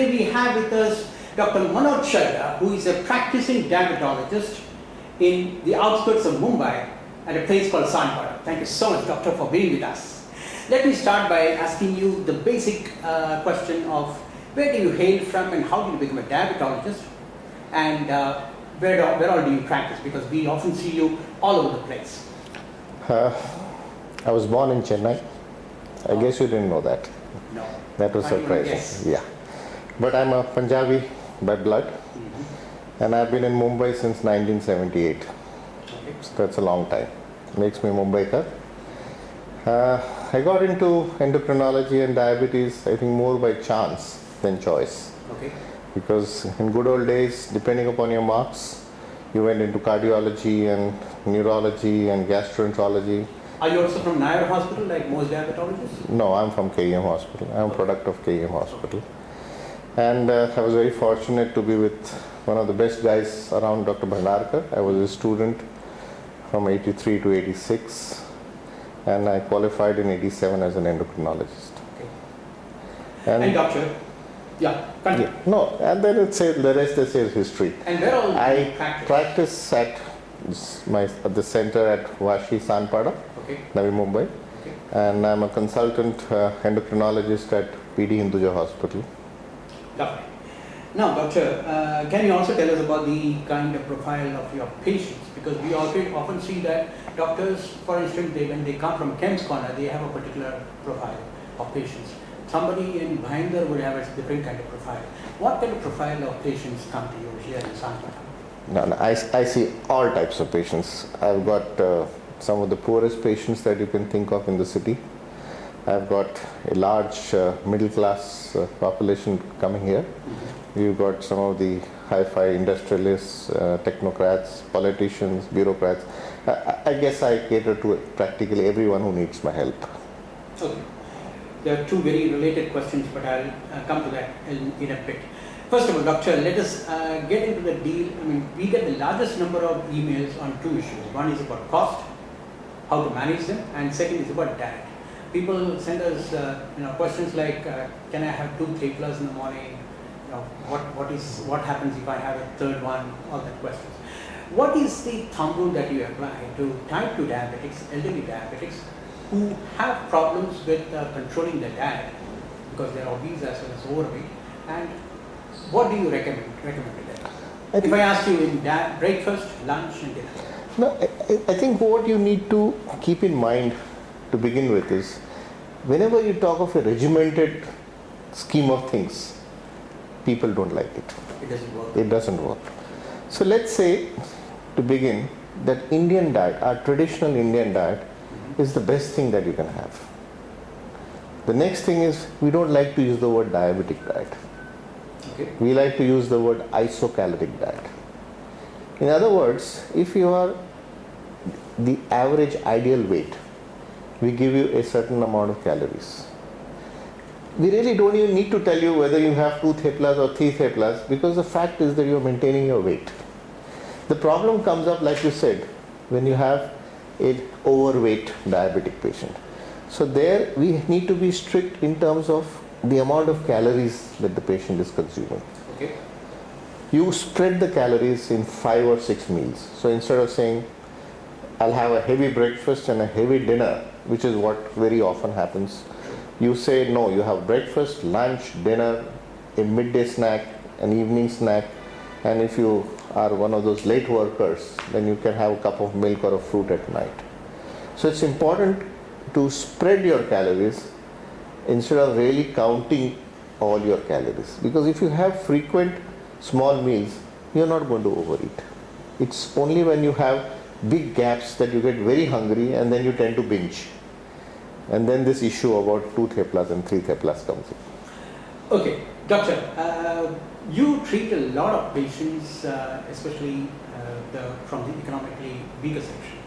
today we have with us Dr. Manoj Chadda, who is a practicing diabetologist in the outskirts of Mumbai at a place called Sanpada. Thank you so much, doctor, for being with us. Let me start by asking you the basic question of where do you hail from and how did you become a diabetologist, and where all do you practice, because we often see you all over the place. I was born in Chennai. I guess you didn't know that. No. That was surprising. Yeah. But I'm a Punjabi by blood, and I've been in Mumbai since 1978. Okay. So that's a long time. Makes me Mumbaikar. I got into endocrinology and diabetes, I think, more by chance than choice. Okay. Because in good old days, depending upon your marks, you went into cardiology and neurology and gastroenterology. Are you also from Nair Hospital, like most diabetologists? No, I'm from KEM Hospital. I'm a product of KEM Hospital. And I was very fortunate to be with one of the best guys around, Dr. Bhandarkar. I was a student from 83 to 86, and I qualified in 87 as an endocrinologist. Okay. And doctor, continue. Yeah, no, and then the rest is history. And where all I practice? practice at the center at Vashi, Sanpada, Okay. Navi Mumbai, Okay. and I'm a consultant endocrinologist at PD Hinduja Hospital. Lovely. Now, doctor, can you also tell us about the kind of profile of your patients? Because we often see that doctors, for instance, when they come from Kem's Corner, they have a particular profile of patients. Somebody in Bhinder would have a different kind of profile. What kind of profile of patients come to you here in Sanpada? No, I see all types of patients. I've got some of the poorest patients that you can think of in the city. I've got a large middle class population coming here. You've got some of the hi-fi industrialists, technocrats, politicians, bureaucrats. I guess I cater to practically everyone who needs my help. Okay. There are two very related questions, but I'll come to that in a bit. First of all, doctor, let us get into the deal. I mean, we get the largest number of emails on two issues. One is about cost, how to manage them, and second is about diet. People send us questions like, can I have 2 3+ in the morning? What happens if I have a third one? All that questions. What is the thumb rule that you apply to type 2 diabetics, elderly diabetics, who have problems with controlling their diet because they are obese as well as overweight, and what do you recommend to them? If I ask you in breakfast, lunch and dinner. No, I think what you need to keep in mind to begin with is, whenever you talk of a regimented scheme of things, people don't like it. It doesn't work. It doesn't work. So let's say, to begin, that Indian diet, our traditional Indian diet, is the best thing that you can have. The next thing is, we don't like to use the word diabetic diet. Okay. We like to use the word isocaloric diet. In other words, if you are the average ideal weight, we give you a certain amount of calories. We really don't even need to tell you whether you have 2 theplas or 3 theplas, because the fact is that you are maintaining your weight. The problem comes up, like you said, when you have an overweight diabetic patient. So there we need to be strict in terms of the amount of calories that the patient is consuming. Okay. You spread the calories in 5 or 6 meals. So instead of saying, I'll have a heavy breakfast and a heavy dinner, which is what very often happens, you say, no, you have breakfast, lunch, dinner, a midday snack, an evening snack, and if you are one of those late workers, then you can have a cup of milk or a fruit at night. So it's important to spread your calories instead of really counting all your calories. Because if you have frequent small meals, you're not going to overeat. It's only when you have big gaps that you get very hungry and then you tend to binge. And then this issue about 2 theplas and 3 theplas comes in. Okay, doctor, you treat a lot of patients, especially from the economically weaker section.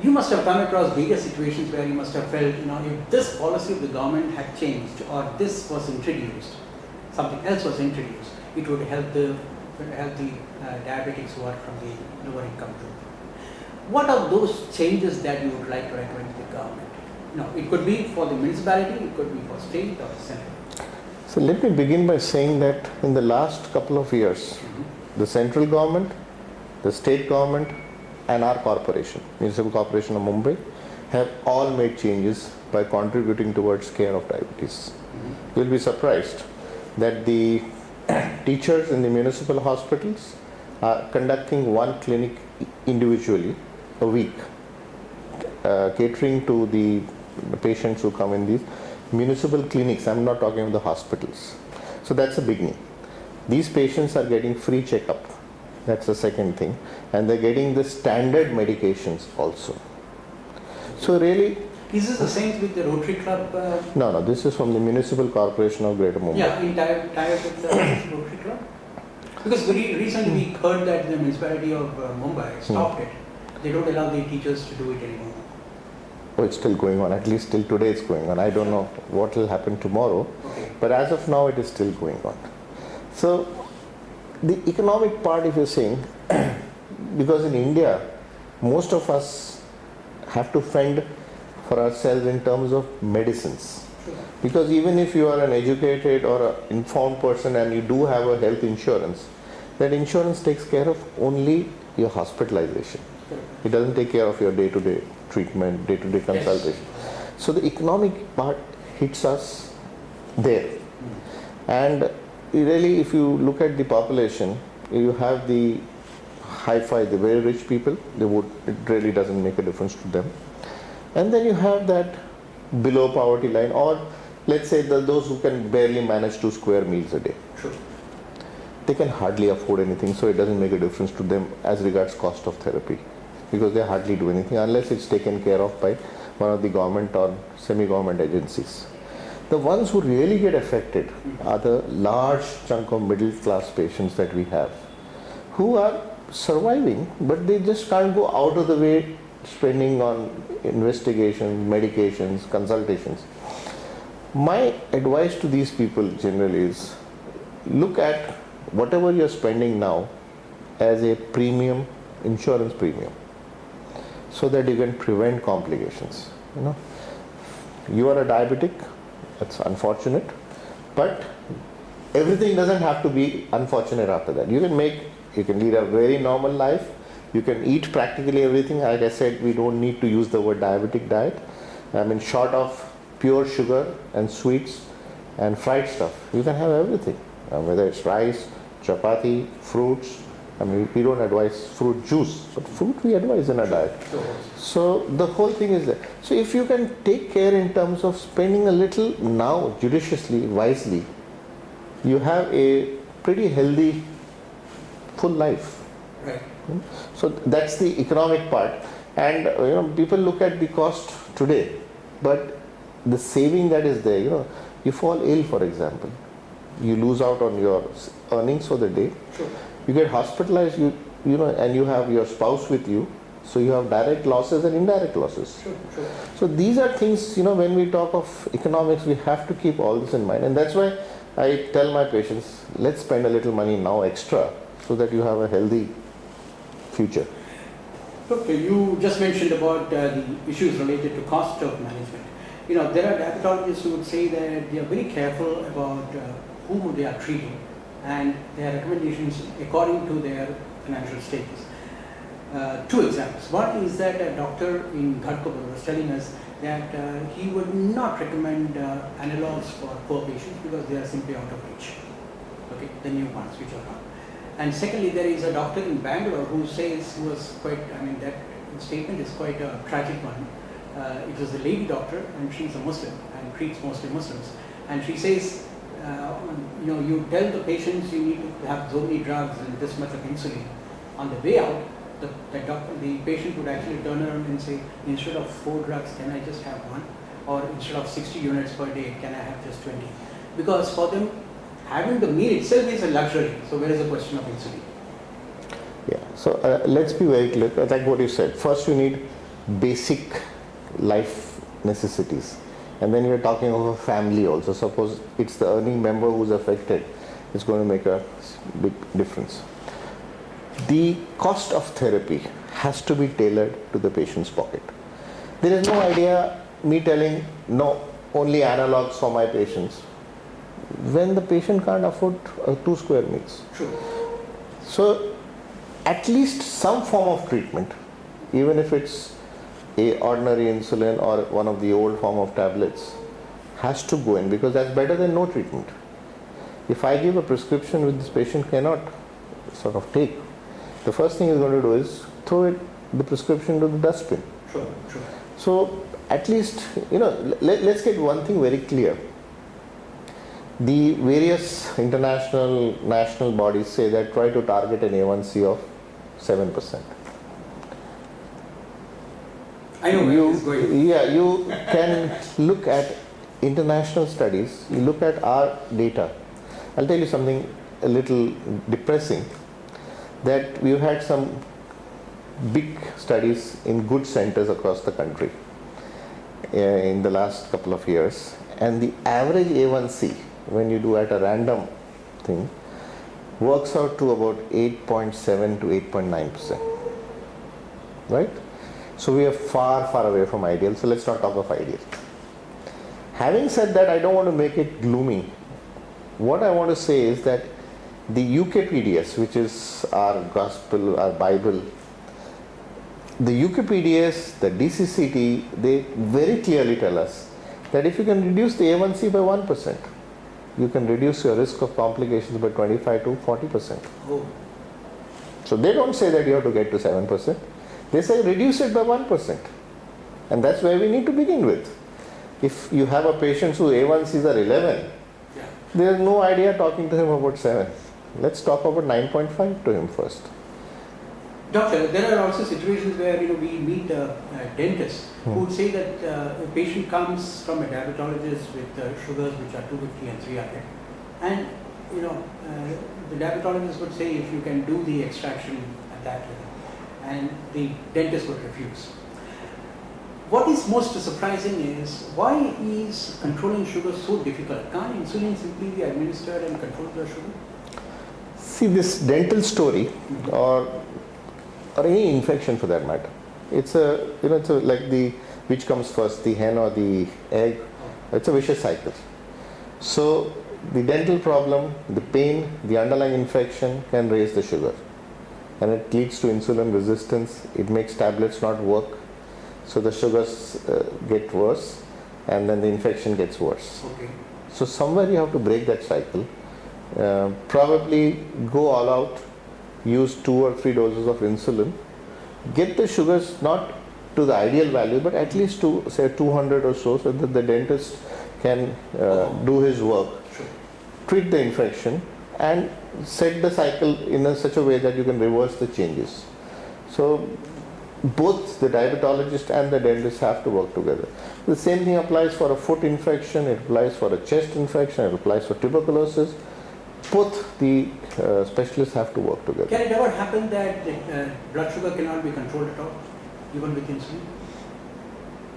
You must have come across various situations where you must have felt, if this policy of the government had changed or this was introduced, something else was introduced, it would help the diabetics who are from the lower income group. What are those changes that you would like to recommend to the government? No, it could be for the municipality, it could be for state or center. So let me begin by saying that in the last couple of years, the central government, the state government, and our corporation, Municipal Corporation of Mumbai, have all made changes by contributing towards care of diabetes. You'll be surprised that the teachers in the municipal hospitals are conducting one clinic individually a week, catering to the patients who come in these municipal clinics. I'm not talking about the hospitals. So that's a beginning. These patients are getting free checkup. That's the second thing. And they're getting the standard medications also. So really, is this the same with the Rotary Club? No, this is from the Municipal Corporation of Greater Mumbai. Yeah, in tie with the Rotary Club? Because very recently we heard that the municipality of Mumbai stopped it. They don't allow the teachers to do it anymore. Oh, it's still going on. At least till today it's going on. I don't know what will happen tomorrow. Okay. But as of now, it is still going on. So the economic part, if you're saying, because in India, most of us have to fend for ourselves in terms of medicines. Sure. Because even if you are an educated or an informed person and you do have a health insurance, that insurance takes care of only your hospitalization. Sure. It doesn't take care of your day-to-day treatment, day-to-day consultation. So the economic part hits us there. And really, if you look at the population, you have the hi-fi, the very rich people, it really doesn't make a difference to them. And then you have that below poverty line, or let's say those who can barely manage 2 square meals a day. Sure. They can hardly afford anything, so it doesn't make a difference to them as regards cost of therapy, because they hardly do anything unless it's taken care of by one of the government or semi-government agencies. The ones who really get affected are the large chunk of middle class patients that we have, who are surviving, but they just can't go out of the way spending on investigations, medications, consultations. My advice to these people generally is, look at whatever you're spending now as a premium, insurance premium, so that you can prevent complications. You are a diabetic, that's unfortunate, but everything doesn't have to be unfortunate after that. You can lead a very normal life. You can eat practically everything. Like I said, we don't need to use the word diabetic diet. I mean, short of pure sugar and sweets and fried stuff, you can have everything. Whether it's rice, chapati, fruits. I mean, we don't advise fruit juice, but fruit we advise in a diet. So the whole thing is there. So if you can take care in terms of spending a little now, judiciously, wisely, you have a pretty healthy, full life. Right. So that's the economic part. And people look at the cost today, but the saving that is there, you fall ill, for example, you lose out on your earnings for the day. Sure. You get hospitalized, and you have your spouse with you, so you have direct losses and indirect losses. Sure. So these are things, when we talk of economics, we have to keep all this in mind. And that's why I tell my patients, let's spend a little money now extra so that you have a healthy future. Okay, you just mentioned about the issues related to cost of management. There are diabetologists who would say that they are very careful about whom they are treating and their recommendations according to their financial status. 2 examples. One is that a doctor in Ghatkopar was telling us that he would not recommend analogs for poor patients because they are simply out of reach. Okay, the new ones which are not. And secondly, there is a doctor in Bangalore who was quite, that statement is quite a tragic one. It was a lady doctor and she's a Muslim and treats mostly Muslims. And she says, you tell the patients you need to have so many drugs and this much of insulin. On the way out, the patient would actually turn around and say, instead of 4 drugs, can I just have 1? Or instead of 60 units per day, can I have just 20? Because for them, having the meal itself is a luxury. So where is the question of insulin? Yeah, so let's be very clear, like what you said. First you need basic life necessities. And then you're talking of a family also. Suppose it's the earning member who's affected, it's going to make a big difference. The cost of therapy has to be tailored to the patient's pocket. There is no idea me telling, no, only analogs for my patients. when the patient can't afford 2 square meals. True. So at least some form of treatment, even if it's a ordinary insulin or one of the old form of tablets, has to go in, because that's better than no treatment. If I give a prescription which this patient cannot sort of take, the first thing he's going to do is throw the prescription to the dustbin. True. True. So at least, let's get one thing very clear. The various international, national bodies say that try to target an A1C of 7%. I know where this is going. Yeah, you can look at international studies, you look at our data. I'll tell you something a little depressing, that we've had some big studies in good centers across the country in the last couple of years, and the average A1C, when you do at a random thing, works out to about 8.7 to 8.9%. Right? So we are far, far away from ideal. So let's not talk of ideal. Having said that, I don't want to make it gloomy. What I want to say is that the UKPDS, which is our gospel, our Bible, the UKPDS, the DCCT, they very clearly tell us that if you can reduce the A1C by 1%, you can reduce your risk of complications by 25 to 40%. Oh. So they don't say that you have to get to 7%. They say reduce it by 1%. And that's where we need to begin with. If you have a patient whose A1Cs are 11, Yeah. there's no idea talking to him about 7. Let's talk about 9.5 to him first. Doctor, there are also situations where we meet a dentist who would say that a patient comes from a diabetologist with sugars which are 250 and 300, and the diabetologist would say if you can do the extraction at that level, and the dentist would refuse. What is most surprising is why is controlling sugar so difficult? Can't insulin simply be administered and control the sugar? See, this dental story, or any infection for that matter, it's like which comes first, the hen or the egg. It's a vicious cycle. So the dental problem, the pain, the underlying infection can raise the sugar, and it leads to insulin resistance. It makes tablets not work, so the sugars get worse, and then the infection gets worse. Okay. So somewhere you have to break that cycle. Probably go all out, use 2 or 3 doses of insulin, get the sugars not to the ideal value, but at least to say 200 or so that the dentist can do his work, Sure. treat the infection, and set the cycle in such a way that you can reverse the changes. So both the diabetologist and the dentist have to work together. The same thing applies for a foot infection, it applies for a chest infection, it applies for tuberculosis. Both the specialists have to work together. Can it ever happen that blood sugar cannot be controlled at all, even with insulin?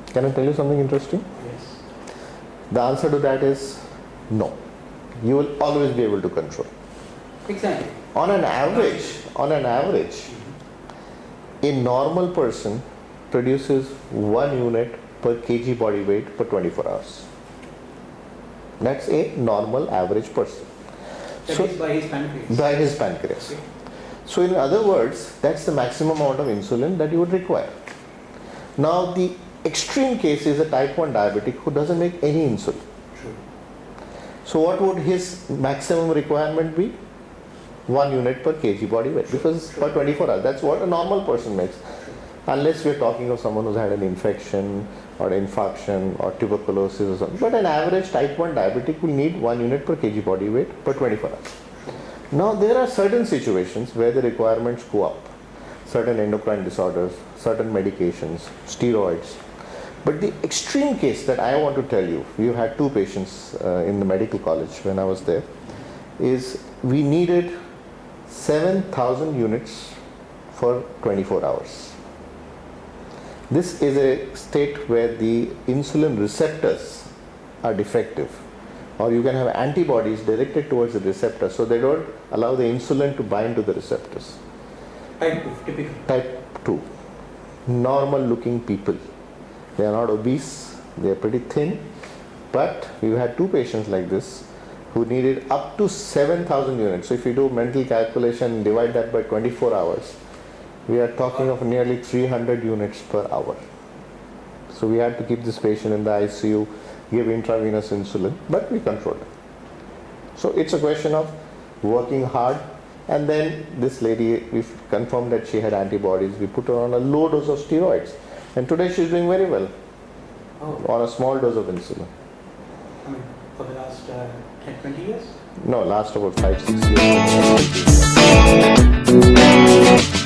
Can I tell you something interesting? Yes. The answer to that is no. You will always be able to control. Exactly. On an average, a normal person produces 1 unit per kg body weight per 24 hours. That's a normal average person. That is by his pancreas. By his pancreas. Okay. So in other words, that's the maximum amount of insulin that you would require. Now the extreme case is a type 1 diabetic who doesn't make any insulin. True. So what would his maximum requirement be? 1 unit per kg body weight, because per 24 hours, that's what a normal person makes. Unless we're talking of someone who's had an infection or infarction or tuberculosis or something. But an average type 1 diabetic will need 1 unit per kg body weight per 24 hours. Now there are certain situations where the requirements go up. Certain endocrine disorders, certain medications, steroids. But the extreme case that I want to tell you, we had 2 patients in the medical college when I was there, is we needed 7,000 units for 24 hours. This is a state where the insulin receptors are defective, or you can have antibodies directed towards the receptor, so they don't allow the insulin to bind to the receptors. Type 2, typical. Type 2, normal looking people. They are not obese, they are pretty thin, but we've had 2 patients like this, who needed up to 7,000 units. So if you do mental calculation, divide that by 24 hours, we are talking of nearly 300 units per hour. So we had to keep this patient in the ICU, give intravenous insulin, but we controlled it. So it's a question of working hard, and then this lady, we confirmed that she had antibodies. We put her on a low dose of steroids, and today she's doing very well on a small dose of insulin. I mean, for the last 10, 20 years? No, last about 5-6 years.